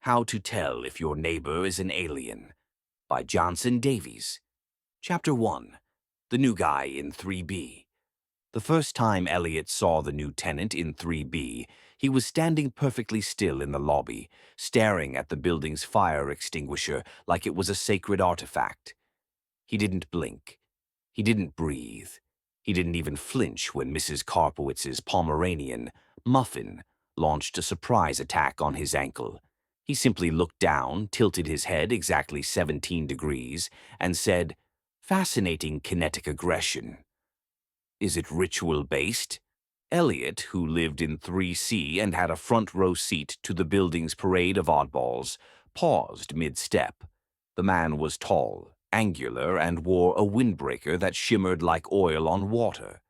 How to Tell If Your Neighbor is an Alien by Johnson Davies. Chapter 1. The New Guy in 3B. The first time Elliot saw the new tenant in 3B, he was standing perfectly still in the lobby, staring at the building's fire extinguisher like it was a sacred artifact. He didn't blink. He didn't breathe. He didn't even flinch when Mrs. Karpowitz's Pomeranian, Muffin, launched a surprise attack on his ankle. He simply looked down, tilted his head exactly 17 degrees, and said, "Fascinating kinetic aggression." Is it ritual-based? Elliot, who lived in 3C and had a front-row seat to the building's parade of oddballs, paused mid-step. The man was tall, angular, and wore a windbreaker that shimmered like oil on water.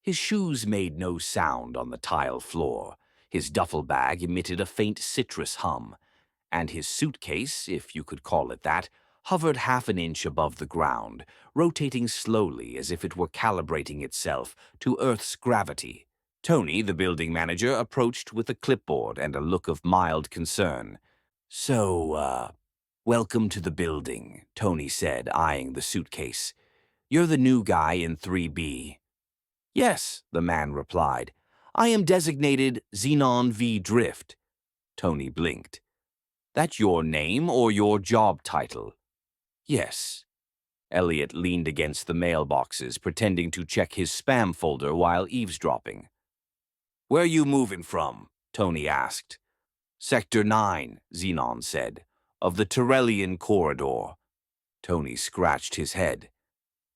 His shoes made no sound on the tile floor. His duffel bag emitted a faint citrus hum, and his suitcase, if you could call it that, hovered half an inch above the ground, rotating slowly as if it were calibrating itself to Earth's gravity. Tony, the building manager, approached with a clipboard and a look of mild concern. Welcome to the building," Tony said, eyeing the suitcase. "You're the new guy in 3B. "Yes," the man replied. "I am designated Xenon V. Drift." Tony blinked. "That your name or your job title?" "Yes." Elliot leaned against the mailboxes, pretending to check his spam folder while eavesdropping. "Where you moving from?" Tony asked. "Sector 9, Xenon said, "of the Tyrellian corridor." Tony scratched his head.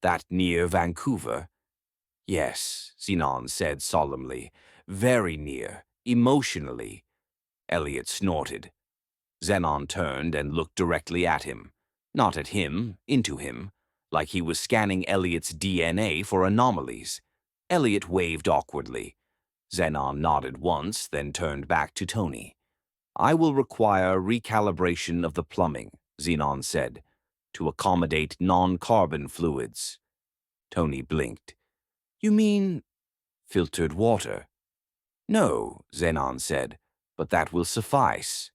"That near Vancouver?" "Yes," Xenon said solemnly. "Very near, emotionally." Elliot snorted. Xenon turned and looked directly at him. Not at him, into him, like he was scanning Elliot's DNA for anomalies. Elliot waved awkwardly. Xenon nodded once, then turned back to Tony. "I will require recalibration of the plumbing," Xenon said, "to accommodate non-carbon fluids." Tony blinked. "You mean filtered water?" "No," Xenon said, "but that will suffice."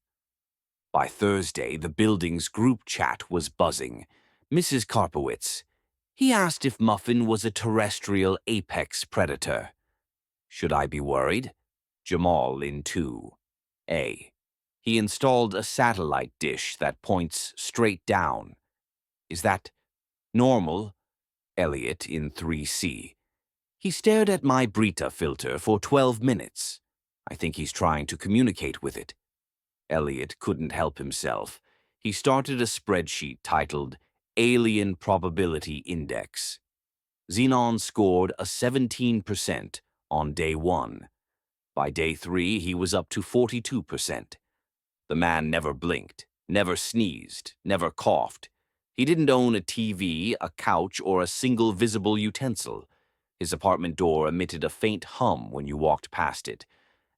By Thursday, the building's group chat was buzzing. Mrs. Karpowitz. He asked if Muffin was a terrestrial apex predator. Should I be worried? Jamal in 2A. He installed a satellite dish that points straight down. Is that normal? Elliot in 3C. He stared at my Brita filter for 12 minutes. I think he's trying to communicate with it. Elliot couldn't help himself. He started a spreadsheet titled Alien Probability Index. Xenon scored a 17% on day 1. By day 3, he was up to 42%. The man never blinked, never sneezed, never coughed. He didn't own a TV, a couch, or a single visible utensil. His apartment door emitted a faint hum when you walked past it.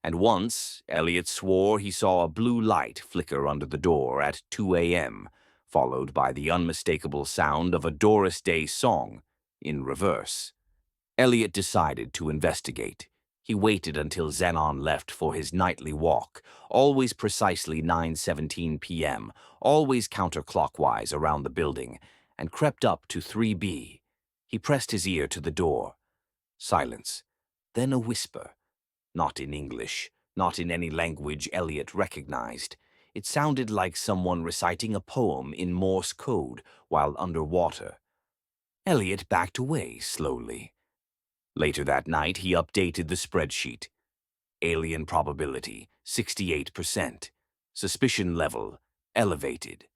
And once, Elliot swore he saw a blue light flicker under the door at 2 a.m., followed by the unmistakable sound of a Doris Day song, in reverse. Elliot decided to investigate. He waited until Xenon left for his nightly walk, always precisely 9:17 p.m., always counterclockwise around the building, and crept up to 3B. He pressed his ear to the door. Silence. Then a whisper. Not in English, not in any language Elliot recognized. It sounded like someone reciting a poem in Morse code while underwater. Elliot backed away slowly. Later that night, he updated the spreadsheet. Alien probability, 68%. Suspicion level, elevated.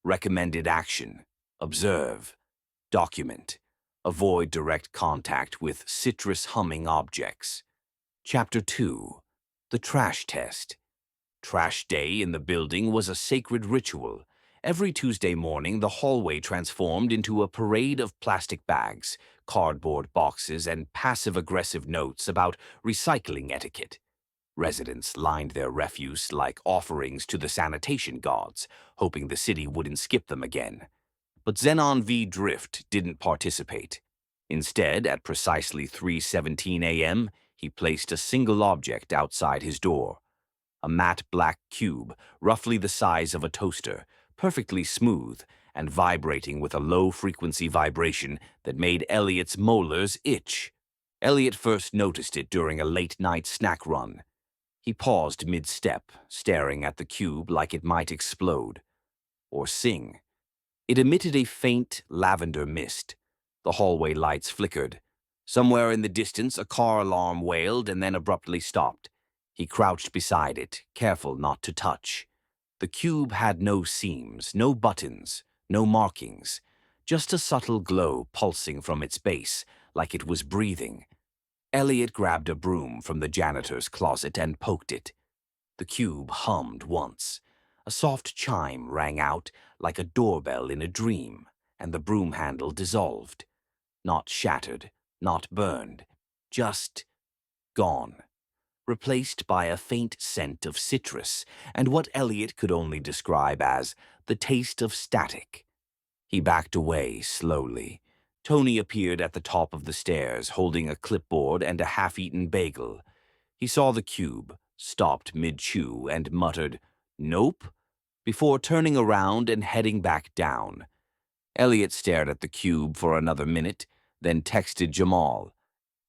Recommended action, observe. Document, avoid direct contact with citrus-humming objects. Chapter 2. The Trash Test. Trash day in the building was a sacred ritual. Every Tuesday morning, the hallway transformed into a parade of plastic bags, cardboard boxes, and passive-aggressive notes about recycling etiquette. Residents lined their refuse like offerings to the sanitation gods, hoping the city wouldn't skip them again. But Xenon V. Drift didn't participate. Instead, at precisely 3:17 a.m., he placed a single object outside his door. a matte black cube, roughly the size of a toaster, perfectly smooth and vibrating with a low-frequency vibration that made Elliot's molars itch. Elliot first noticed it during a late-night snack run. He paused mid-step, staring at the cube like it might explode. Or sing. It emitted a faint lavender mist. The hallway lights flickered. Somewhere in the distance, a car alarm wailed and then abruptly stopped. He crouched beside it, careful not to touch. The cube had no seams, no buttons, no markings, just a subtle glow pulsing from its base, like it was breathing. Elliot grabbed a broom from the janitor's closet and poked it. The cube hummed once. A soft chime rang out like a doorbell in a dream, and the broom handle dissolved. Not shattered, not burned, just gone. Replaced by a faint scent of citrus and what Elliot could only describe as the taste of static. He backed away slowly. Tony appeared at the top of the stairs, holding a clipboard and a half-eaten bagel. He saw the cube, stopped mid-chew, and muttered, "Nope," before turning around and heading back down. Elliot stared at the cube for another minute, then texted Jamal,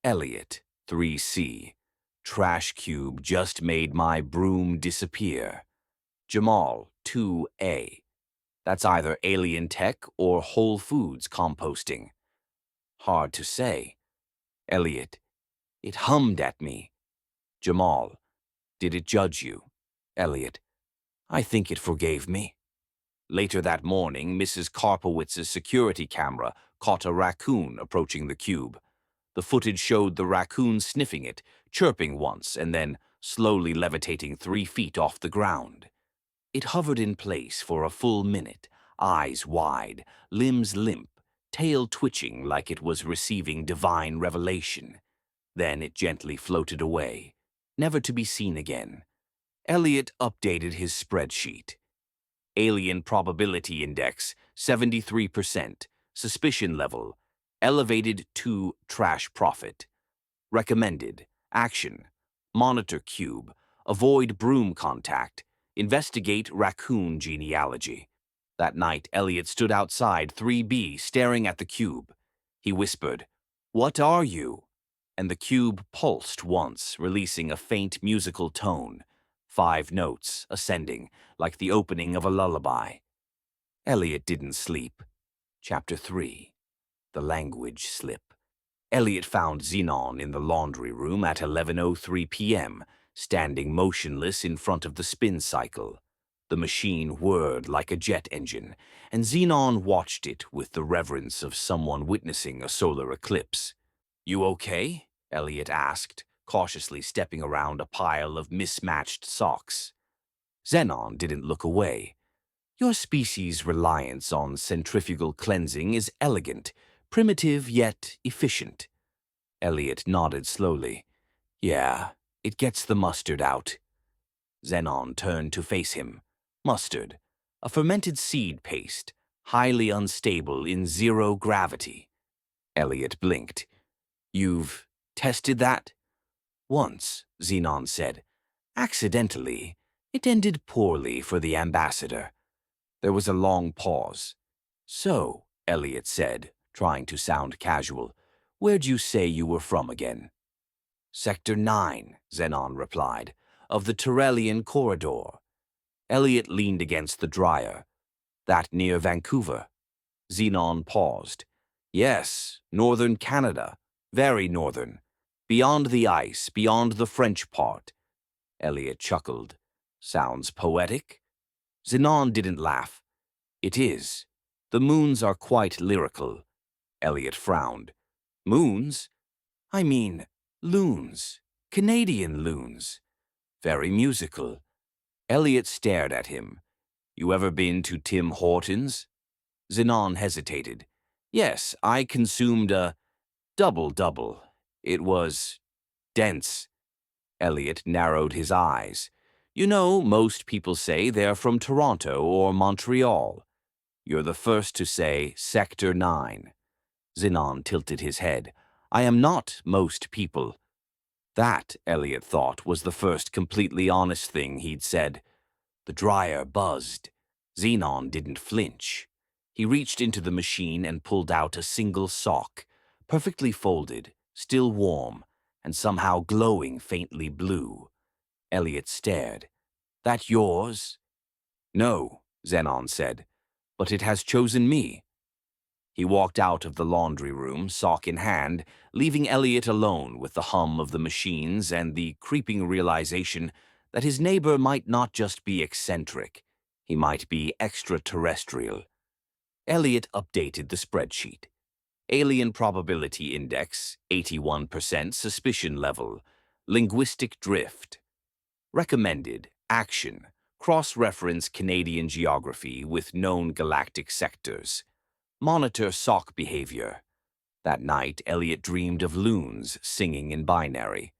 "Elliot, 3C. Trash cube just made my broom disappear." Jamal, 2A. That's either alien tech or Whole Foods composting. Hard to say. Elliot, it hummed at me. Jamal, did it judge you? Elliot, I think it forgave me. Later that morning, Mrs. Karpowitz's security camera caught a raccoon approaching the cube. The footage showed the raccoon sniffing it, chirping once, and then slowly levitating 3 feet off the ground. It hovered in place for a full minute, eyes wide, limbs limp, tail twitching like it was receiving divine revelation. Then it gently floated away, never to be seen again. Elliot updated his spreadsheet. Alien probability index, 73%. Suspicion level, elevated to trash profit. Recommended, action, monitor cube, avoid broom contact, investigate raccoon genealogy. That night, Elliot stood outside 3B staring at the cube. He whispered, "What are you?" And the cube pulsed once, releasing a faint musical tone. 5 notes, ascending, like the opening of a lullaby. Elliot didn't sleep. Chapter 3. The Language Slip. Elliot found Xenon in the laundry room at 11:03 p.m., standing motionless in front of the spin cycle. The machine whirred like a jet engine, and Xenon watched it with the reverence of someone witnessing a solar eclipse. "You okay?" Elliot asked, cautiously stepping around a pile of mismatched socks. Xenon didn't look away. "Your species' reliance on centrifugal cleansing is elegant, primitive yet efficient." Elliot nodded slowly. "Yeah, it gets the mustard out." Xenon turned to face him. Mustard, a fermented seed paste, highly unstable in zero gravity. Elliot blinked. "You've tested that?" "Once," Xenon said. "Accidentally. It ended poorly for the ambassador." There was a long pause. "So," Elliot said, trying to sound casual, "where'd you say you were from again?" "Sector 9, Xenon replied, "of the Turellian corridor." Elliot leaned against the dryer. "That near Vancouver?" Xenon paused. "Yes, northern Canada. Very northern. Beyond the ice, beyond the French part." Elliot chuckled. "Sounds poetic?" Xenon didn't laugh. "It is. The moons are quite lyrical." Elliot frowned. "Moons? I mean, loons. Canadian loons. Very musical." Elliot stared at him. "You ever been to Tim Hortons?" Xenon hesitated. "Yes, I consumed a double-double. It was dense." Elliot narrowed his eyes. "You know, most people say they're from Toronto or Montreal. You're the first to say Sector 9. Xenon tilted his head. "I am not most people." That, Elliot thought, was the first completely honest thing he'd said. The dryer buzzed. Xenon didn't flinch. He reached into the machine and pulled out a single sock, perfectly folded, still warm, and somehow glowing faintly blue. Elliot stared. That yours? No, Xenon said, but it has chosen me. He walked out of the laundry room, sock in hand, leaving Elliot alone with the hum of the machines and the creeping realization that his neighbor might not just be eccentric, he might be extraterrestrial. Elliot updated the spreadsheet. Alien probability index, 81% suspicion level. Linguistic drift. Recommended, action, cross-reference Canadian geography with known galactic sectors. Monitor sock behavior. That night, Elliot dreamed of loons singing in binary.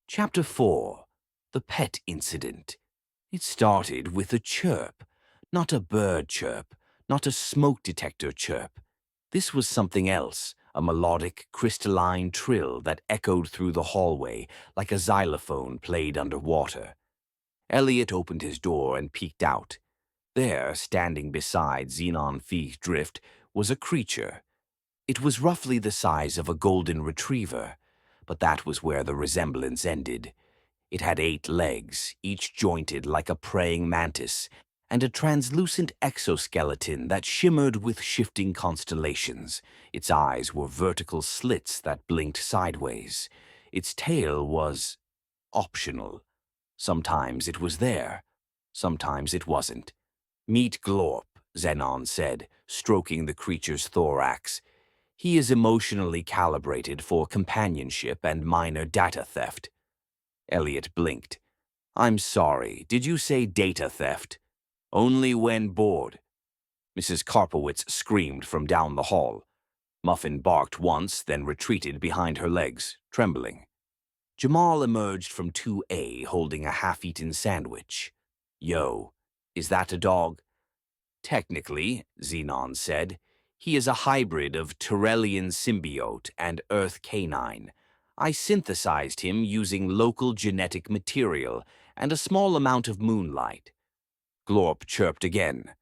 Chapter 4. The Pet Incident. It started with a chirp. Not a bird chirp, not a smoke detector chirp. This was something else, a melodic, crystalline trill that echoed through the hallway like a xylophone played underwater. Elliot opened his door and peeked out. There, standing beside Xenon Phi Drift, was a creature. It was roughly the size of a golden retriever, but that was where the resemblance ended. It had 8 legs, each jointed like a praying mantis, and a translucent exoskeleton that shimmered with shifting constellations. Its eyes were vertical slits that blinked sideways. Its tail was optional. Sometimes it was there, sometimes it wasn't. Meet Glorp, Xenon said, stroking the creature's thorax. He is emotionally calibrated for companionship and minor data theft. Elliot blinked. I'm sorry, did you say data theft? Only when bored. Mrs. Karpowitz screamed from down the hall. Muffin barked once, then retreated behind her legs, trembling. Jamal emerged from 2A holding a half-eaten sandwich. Yo, is that a dog? Technically, Xenon said, he is a hybrid of Tyrellian symbiote and Earth canine. I synthesized him using local genetic material and a small amount of moonlight. Glorp chirped again.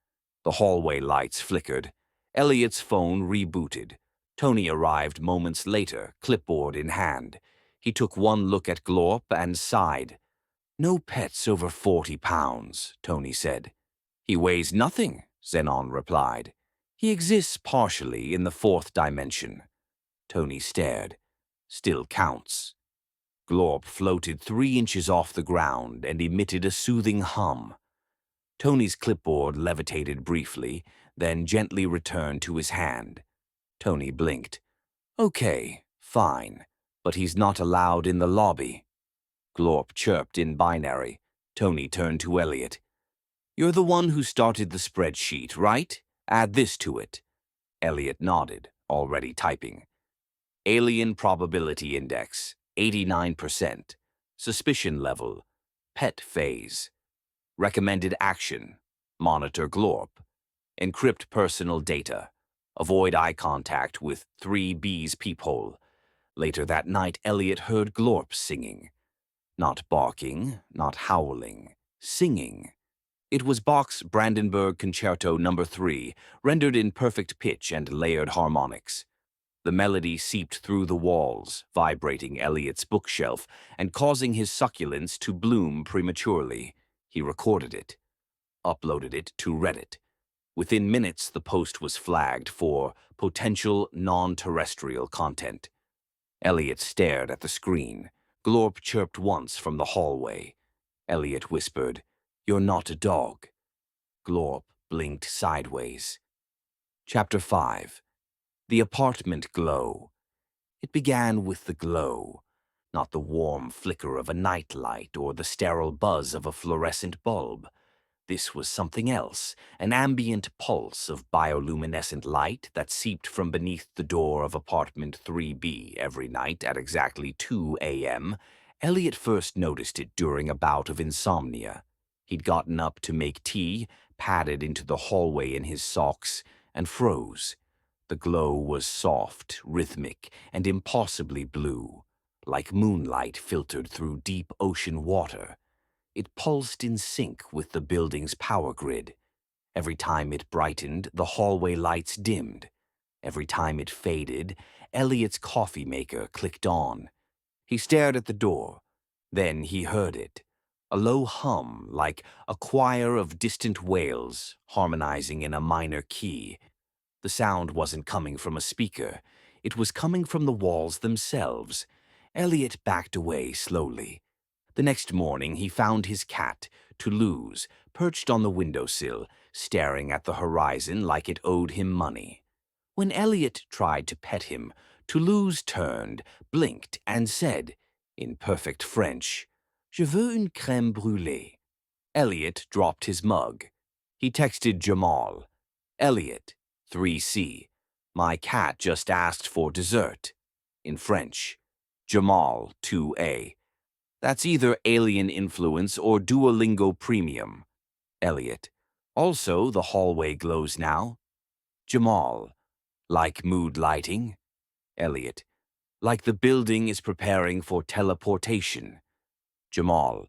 The hallway lights flickered. Elliot's phone rebooted. Tony arrived moments later, clipboard in hand. He took one look at Glorp and sighed. No pets over 40 pounds, Tony said. He weighs nothing, Xenon replied. He exists partially in the 4th dimension. Tony stared. Still counts. Glorp floated 3 inches off the ground and emitted a soothing hum. Tony's clipboard levitated briefly, then gently returned to his hand. Tony blinked. Okay, fine, but he's not allowed in the lobby. Glorp chirped in binary. Tony turned to Elliot. You're the one who started the spreadsheet, right? Add this to it. Elliot nodded, already typing. Alien probability index, 89%. Suspicion level, pet phase. Recommended action, monitor Glorp. Encrypt personal data. Avoid eye contact with 3B's peephole. Later that night, Elliot heard Glorp singing. Not barking, not howling, singing. It was Bach's Brandenburg Concerto No. 3, rendered in perfect pitch and layered harmonics. The melody seeped through the walls, vibrating Elliot's bookshelf and causing his succulents to bloom prematurely. He recorded it, uploaded it to Reddit. Within minutes, the post was flagged for potential non-terrestrial content. Elliot stared at the screen. Glorp chirped once from the hallway. Elliot whispered, You're not a dog. Glorp blinked sideways. Chapter 5. The apartment glow. It began with the glow, not the warm flicker of a nightlight or the sterile buzz of a fluorescent bulb. This was something else, an ambient pulse of bioluminescent light that seeped from beneath the door of apartment 3B every night at exactly 2 a.m. Elliot first noticed it during a bout of insomnia. He'd gotten up to make tea, padded into the hallway in his socks, and froze. The glow was soft, rhythmic, and impossibly blue, like moonlight filtered through deep ocean water. It pulsed in sync with the building's power grid. Every time it brightened, the hallway lights dimmed. Every time it faded, Elliot's coffee maker clicked on. He stared at the door. Then he heard it. A low hum, like a choir of distant wails harmonizing in a minor key. The sound wasn't coming from a speaker. It was coming from the walls themselves. Elliot backed away slowly. The next morning he found his cat, Toulouse, perched on the windowsill, staring at the horizon like it owed him money. When Elliot tried to pet him, Toulouse turned, blinked, and said, in perfect French, "Je veux une crème brûlée." Elliot dropped his mug. He texted Jamal, "Elliot, 3C. My cat just asked for dessert." In French, Jamal, 2A. "That's either alien influence or Duolingo Premium." Elliot, "Also, the hallway glows now." Jamal, "Like mood lighting?" Elliot, "Like the building is preparing for teleportation." Jamal,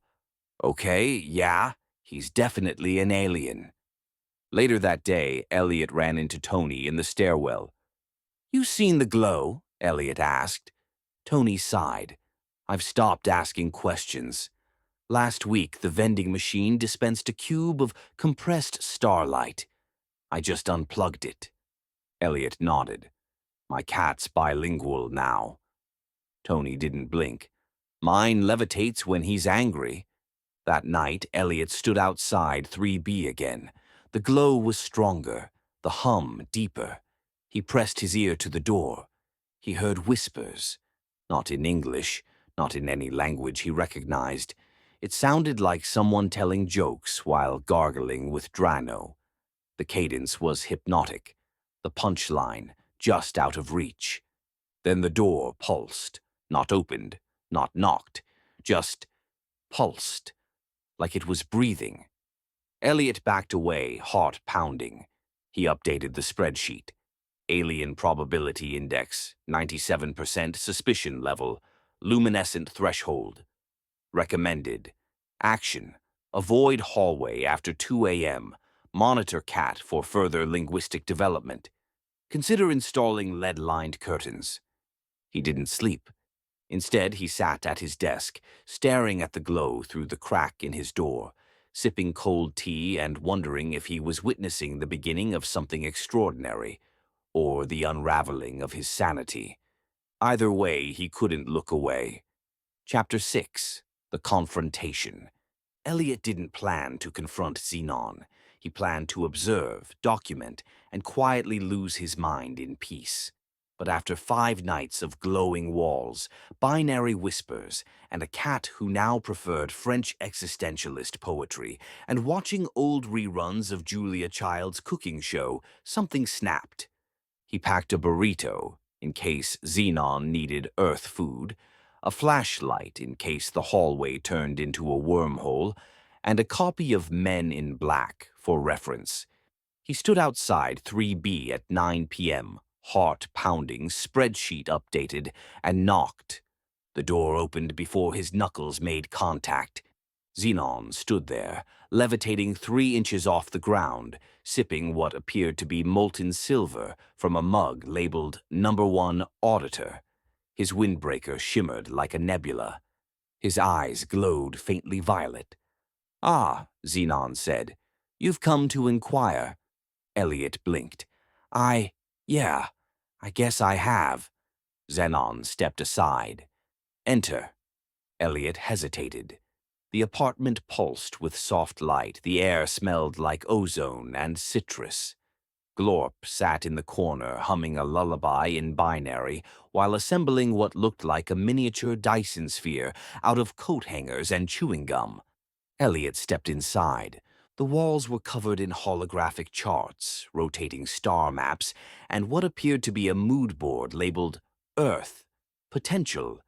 "Okay, yeah, he's definitely an alien." Later that day, Elliot ran into Tony in the stairwell. "You seen the glow?" Elliot asked. Tony sighed. "I've stopped asking questions. Last week, the vending machine dispensed a cube of compressed starlight. I just unplugged it." Elliot nodded. "My cat's bilingual now." Tony didn't blink. "Mine levitates when he's angry." That night, Elliot stood outside 3B again. The glow was stronger, the hum deeper. He pressed his ear to the door. He heard whispers. Not in English, not in any language he recognized. It sounded like someone telling jokes while gargling with Drano. The cadence was hypnotic, the punchline just out of reach. Then the door pulsed, not opened, not knocked, just pulsed, like it was breathing. Elliot backed away, heart pounding. He updated the spreadsheet. Alien probability index, 97% suspicion level, luminescent threshold. Recommended. Action. Avoid hallway after 2 a.m. Monitor cat for further linguistic development. Consider installing lead-lined curtains. He didn't sleep. Instead, he sat at his desk, staring at the glow through the crack in his door, sipping cold tea and wondering if he was witnessing the beginning of something extraordinary, or the unraveling of his sanity. Either way, he couldn't look away. Chapter 6. The Confrontation. Elliot didn't plan to confront Xenon. He planned to observe, document, and quietly lose his mind in peace. But after 5 nights of glowing walls, binary whispers, and a cat who now preferred French existentialist poetry, and watching old reruns of Julia Child's cooking show, something snapped. He packed a burrito, in case Xenon needed Earth food, a flashlight in case the hallway turned into a wormhole, and a copy of Men in Black for reference. He stood outside 3B at 9 p.m., heart pounding, spreadsheet updated, and knocked. The door opened before his knuckles made contact. Xenon stood there, levitating 3 inches off the ground, sipping what appeared to be molten silver from a mug labeled Number 1 Auditor. His windbreaker shimmered like a nebula. His eyes glowed faintly violet. "Ah," Xenon said, "you've come to inquire." Elliot blinked. Yeah, I guess I have." Xenon stepped aside. "Enter." Elliot hesitated. The apartment pulsed with soft light. The air smelled like ozone and citrus. Glorp sat in the corner, humming a lullaby in binary, while assembling what looked like a miniature Dyson sphere out of coat hangers and chewing gum. Elliot stepped inside. The walls were covered in holographic charts, rotating star maps, and what appeared to be a mood board labeled Earth, Potential.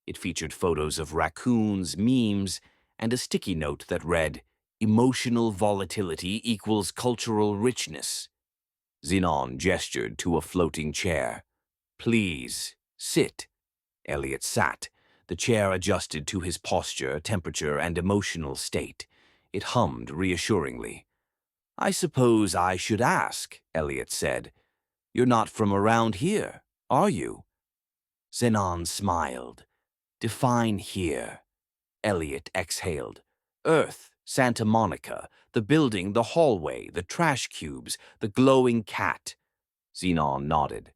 It featured photos of raccoons, memes, and a sticky note that read, "Emotional volatility equals cultural richness." Xenon gestured to a floating chair. "Please, sit." Elliot sat. The chair adjusted to his posture, temperature, and emotional state. It hummed reassuringly. "I suppose I should ask," Elliot said. "You're not from around here, are you?" Zenon smiled. "Define here." Elliot exhaled. "Earth, Santa Monica, the building, the hallway, the trash cubes, the glowing cat." Zenon nodded.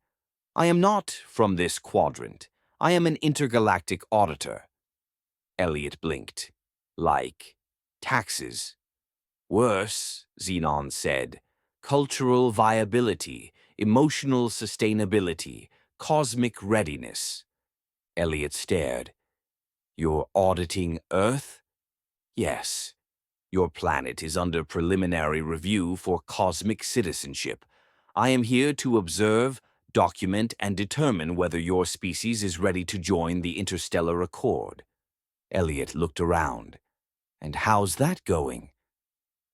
"I am not from this quadrant. I am an intergalactic auditor." Elliot blinked. "Like taxes?" "Worse," Zenon said. "Cultural viability, emotional sustainability, cosmic readiness." Elliot stared. "You're auditing Earth?" "Yes. Your planet is under preliminary review for cosmic citizenship. I am here to observe, document, and determine whether your species is ready to join the interstellar accord." Elliot looked around. "And how's that going?"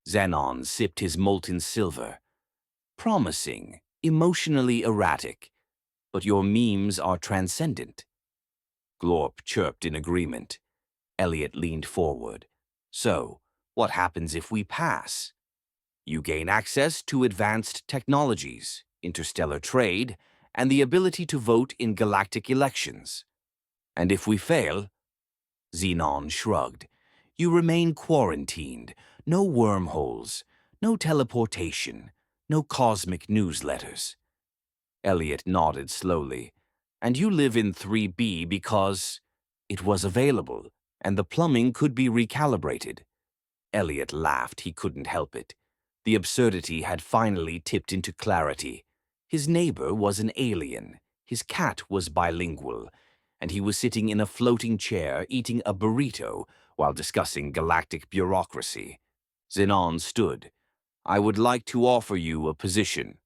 Xenon sipped his molten silver. "Promising, emotionally erratic. But your memes are transcendent." Glorp chirped in agreement. Elliot leaned forward. "So, what happens if we pass?" "You gain access to advanced technologies, interstellar trade, and the ability to vote in galactic elections." "And if we fail?" Xenon shrugged. "You remain quarantined. No wormholes, no teleportation, no cosmic newsletters." Elliot nodded slowly. "And you live in 3B because it was available, and the plumbing could be recalibrated." Elliot laughed. He couldn't help it. The absurdity had finally tipped into clarity. His neighbor was an alien. His cat was bilingual. And he was sitting in a floating chair eating a burrito while discussing galactic bureaucracy. Zenon stood. "I would like to offer you a position."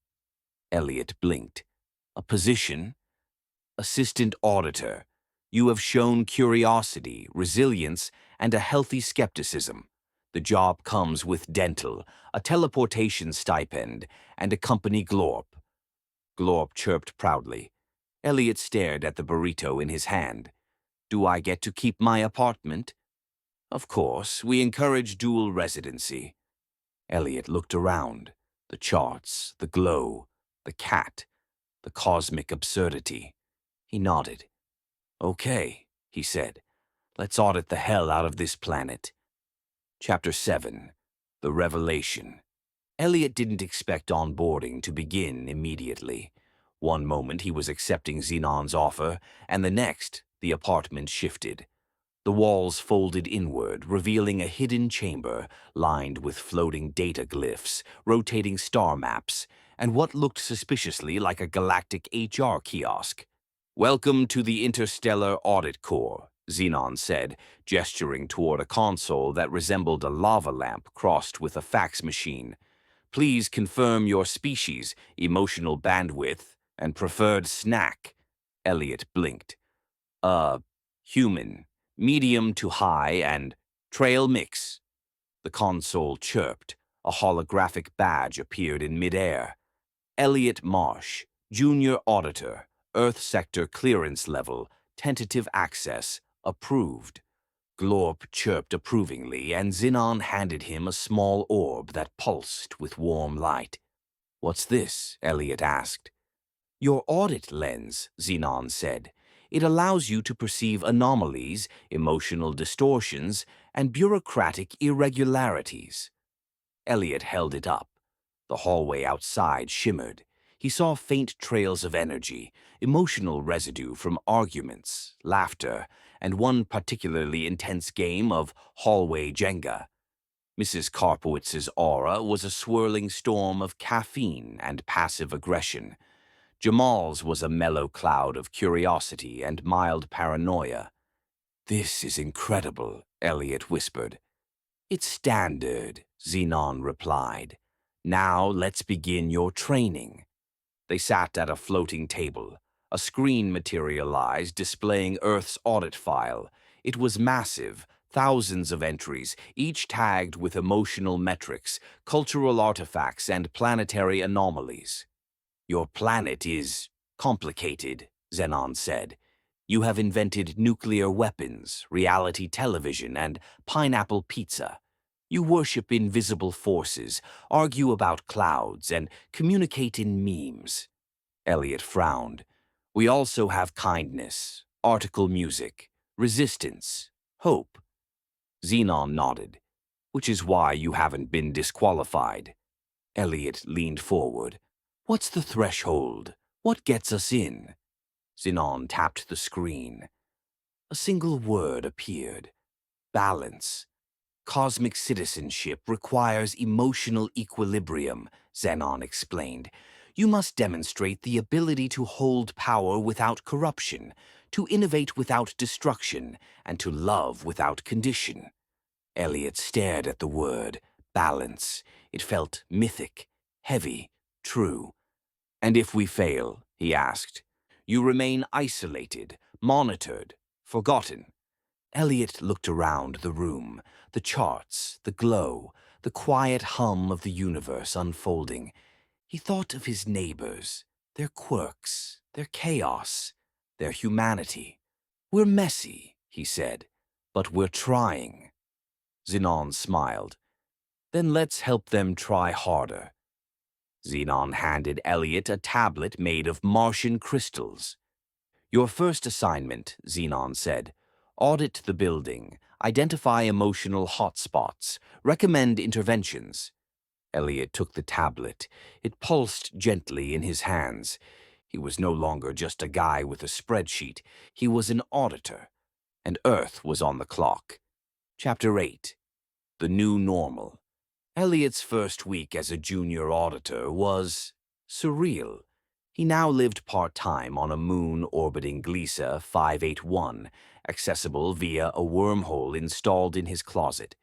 Elliot blinked. "A position?" "Assistant auditor. You have shown curiosity, resilience, and a healthy skepticism. The job comes with dental, a teleportation stipend, and a company Glorp." Glorp chirped proudly. Elliot stared at the burrito in his hand. "Do I get to keep my apartment?" "Of course, we encourage dual residency." Elliot looked around. The charts, the glow, the cat, the cosmic absurdity. He nodded. "Okay," he said. "Let's audit the hell out of this planet." Chapter 7. The Revelation. Elliot didn't expect onboarding to begin immediately. One moment he was accepting Xenon's offer, and the next, the apartment shifted. The walls folded inward, revealing a hidden chamber lined with floating data glyphs, rotating star maps, and what looked suspiciously like a galactic HR kiosk. "Welcome to the Interstellar Audit Corps," Xenon said, gesturing toward a console that resembled a lava lamp crossed with a fax machine. "Please confirm your species, emotional bandwidth, and preferred snack." Elliot blinked. Human, medium to high, and trail mix." The console chirped. A holographic badge appeared in midair. "Elliot Marsh, Junior Auditor, Earth Sector Clearance Level, Tentative Access, Approved." Glorp chirped approvingly, and Xenon handed him a small orb that pulsed with warm light. "What's this?" Elliot asked. "Your audit lens," Xenon said. "It allows you to perceive anomalies, emotional distortions, and bureaucratic irregularities." Elliot held it up. The hallway outside shimmered. He saw faint trails of energy, emotional residue from arguments, laughter, and one particularly intense game of hallway Jenga. Mrs. Karpowitz's aura was a swirling storm of caffeine and passive aggression. Jamal's was a mellow cloud of curiosity and mild paranoia. "This is incredible," Elliot whispered. "It's standard," Xenon replied. "Now let's begin your training." They sat at a floating table. A screen materialized, displaying Earth's audit file. It was massive, thousands of entries, each tagged with emotional metrics, cultural artifacts, and planetary anomalies. "Your planet is complicated," Xenon said. You have invented nuclear weapons, reality television, and pineapple pizza. You worship invisible forces, argue about clouds, and communicate in memes. Elliot frowned. We also have kindness, article music, resistance, hope. Xenon nodded. Which is why you haven't been disqualified. Elliot leaned forward. What's the threshold? What gets us in? Xenon tapped the screen. A single word appeared. Balance. Cosmic citizenship requires emotional equilibrium, Xenon explained. You must demonstrate the ability to hold power without corruption, to innovate without destruction, and to love without condition. Elliot stared at the word, balance. It felt mythic, heavy, true. And if we fail, he asked, you remain isolated, monitored, forgotten. Elliot looked around the room, the charts, the glow, the quiet hum of the universe unfolding. He thought of his neighbors, their quirks, their chaos, their humanity. We're messy, he said, but we're trying. Xenon smiled. Then let's help them try harder. Xenon handed Elliot a tablet made of Martian crystals. Your first assignment, Xenon said. Audit the building, identify emotional hotspots, recommend interventions. Elliot took the tablet. It pulsed gently in his hands. He was no longer just a guy with a spreadsheet. He was an auditor. And Earth was on the clock. Chapter 8. The New Normal. Elliot's first week as a junior auditor was surreal. He now lived part-time on a moon orbiting Gliese 581, accessible via a wormhole installed in his closet.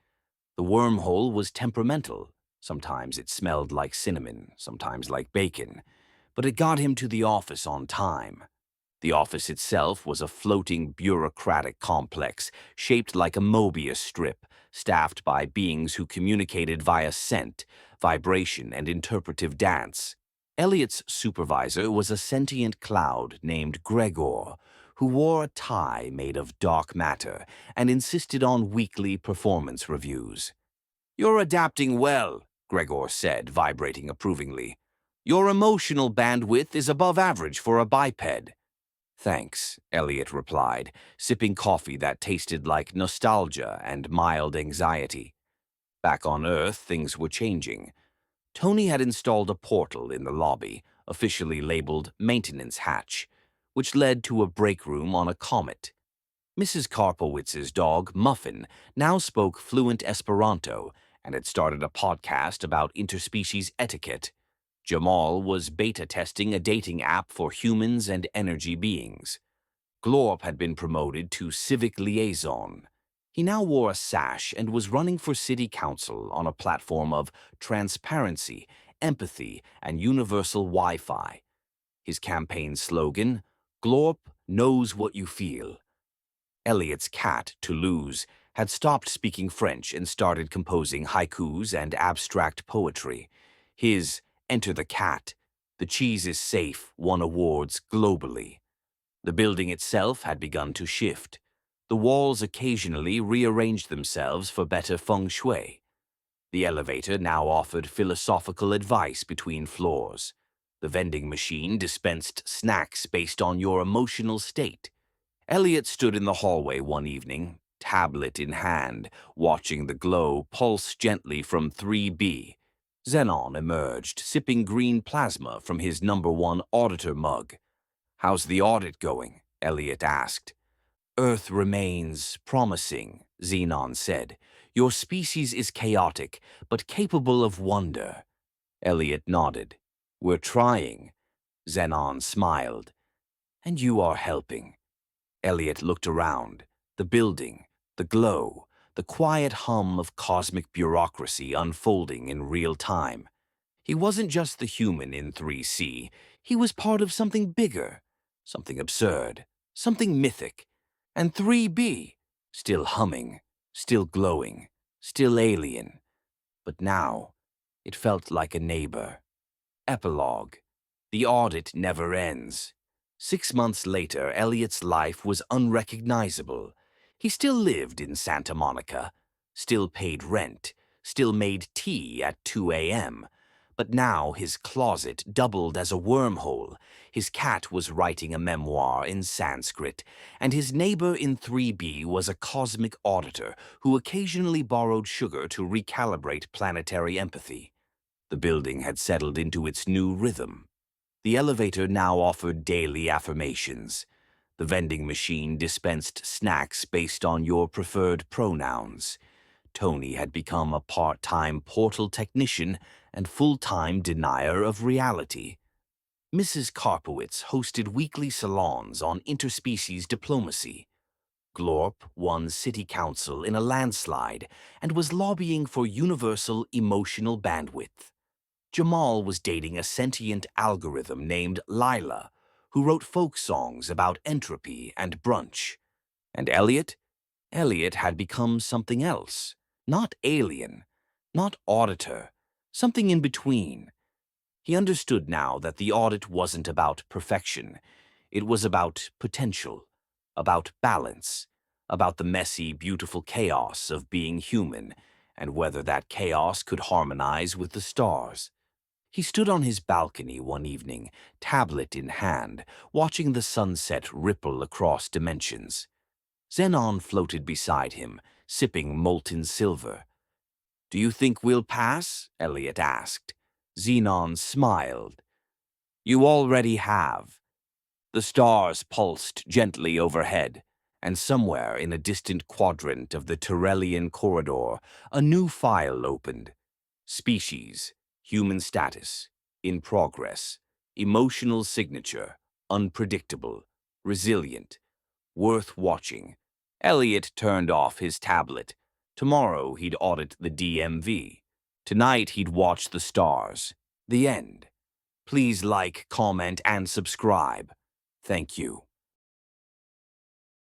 The wormhole was temperamental. Sometimes it smelled like cinnamon, sometimes like bacon, but it got him to the office on time. The office itself was a floating bureaucratic complex shaped like a Mobius strip, staffed by beings who communicated via scent, vibration, and interpretive dance. Elliot's supervisor was a sentient cloud named Gregor, who wore a tie made of dark matter and insisted on weekly performance reviews. "You're adapting well," Gregor said, vibrating approvingly. "Your emotional bandwidth is above average for a biped." Thanks, Elliot replied, sipping coffee that tasted like nostalgia and mild anxiety. Back on Earth, things were changing. Tony had installed a portal in the lobby, officially labeled Maintenance Hatch, which led to a break room on a comet. Mrs. Karpowitz's dog, Muffin, now spoke fluent Esperanto and had started a podcast about interspecies etiquette. Jamal was beta testing a dating app for humans and energy beings. Glorp had been promoted to civic liaison. He now wore a sash and was running for city council on a platform of transparency, empathy, and universal Wi-Fi. His campaign slogan, Glorp knows what you feel. Elliot's cat, Toulouse, had stopped speaking French and started composing haikus and abstract poetry. His Enter the Cat, The Cheese is Safe won awards globally. The building itself had begun to shift. The walls occasionally rearranged themselves for better feng shui. The elevator now offered philosophical advice between floors. The vending machine dispensed snacks based on your emotional state. Elliot stood in the hallway one evening, tablet in hand, watching the glow pulse gently from 3B. Xenon emerged, sipping green plasma from his #1 auditor mug. "How's the audit going?" Elliot asked. "Earth remains promising," Xenon said. "Your species is chaotic, but capable of wonder." Elliot nodded. "We're trying." Xenon smiled. "And you are helping." Elliot looked around. The building, the glow, the quiet hum of cosmic bureaucracy unfolding in real time. He wasn't just the human in 3C. He was part of something bigger, something absurd, something mythic. And 3B, still humming, still glowing, still alien. But now, it felt like a neighbor. Epilogue. The audit never ends. 6 months later, Elliot's life was unrecognizable. He still lived in Santa Monica, still paid rent, still made tea at 2 a.m. But now his closet doubled as a wormhole, his cat was writing a memoir in Sanskrit, and his neighbor in 3B was a cosmic auditor who occasionally borrowed sugar to recalibrate planetary empathy. The building had settled into its new rhythm. The elevator now offered daily affirmations. The vending machine dispensed snacks based on your preferred pronouns. Tony had become a part-time portal technician and full-time denier of reality. Mrs. Karpowitz hosted weekly salons on interspecies diplomacy. Glorp won city council in a landslide and was lobbying for universal emotional bandwidth. Jamal was dating a sentient algorithm named Lila, who wrote folk songs about entropy and brunch. And Elliot? Elliot had become something else. Not alien, not auditor, something in between. He understood now that the audit wasn't about perfection. It was about potential, about balance, about the messy, beautiful chaos of being human, and whether that chaos could harmonize with the stars. He stood on his balcony one evening, tablet in hand, watching the sunset ripple across dimensions. Xenon floated beside him, sipping molten silver. "Do you think we'll pass?" Elliot asked. Xenon smiled. "You already have." The stars pulsed gently overhead, and somewhere in a distant quadrant of the Tyrellian corridor, a new file opened. Species, human status, in progress, emotional signature, unpredictable, resilient, worth watching. Elliot turned off his tablet. Tomorrow he'd audit the DMV. Tonight he'd watch the stars. The end. Please like, comment, and subscribe. Thank you.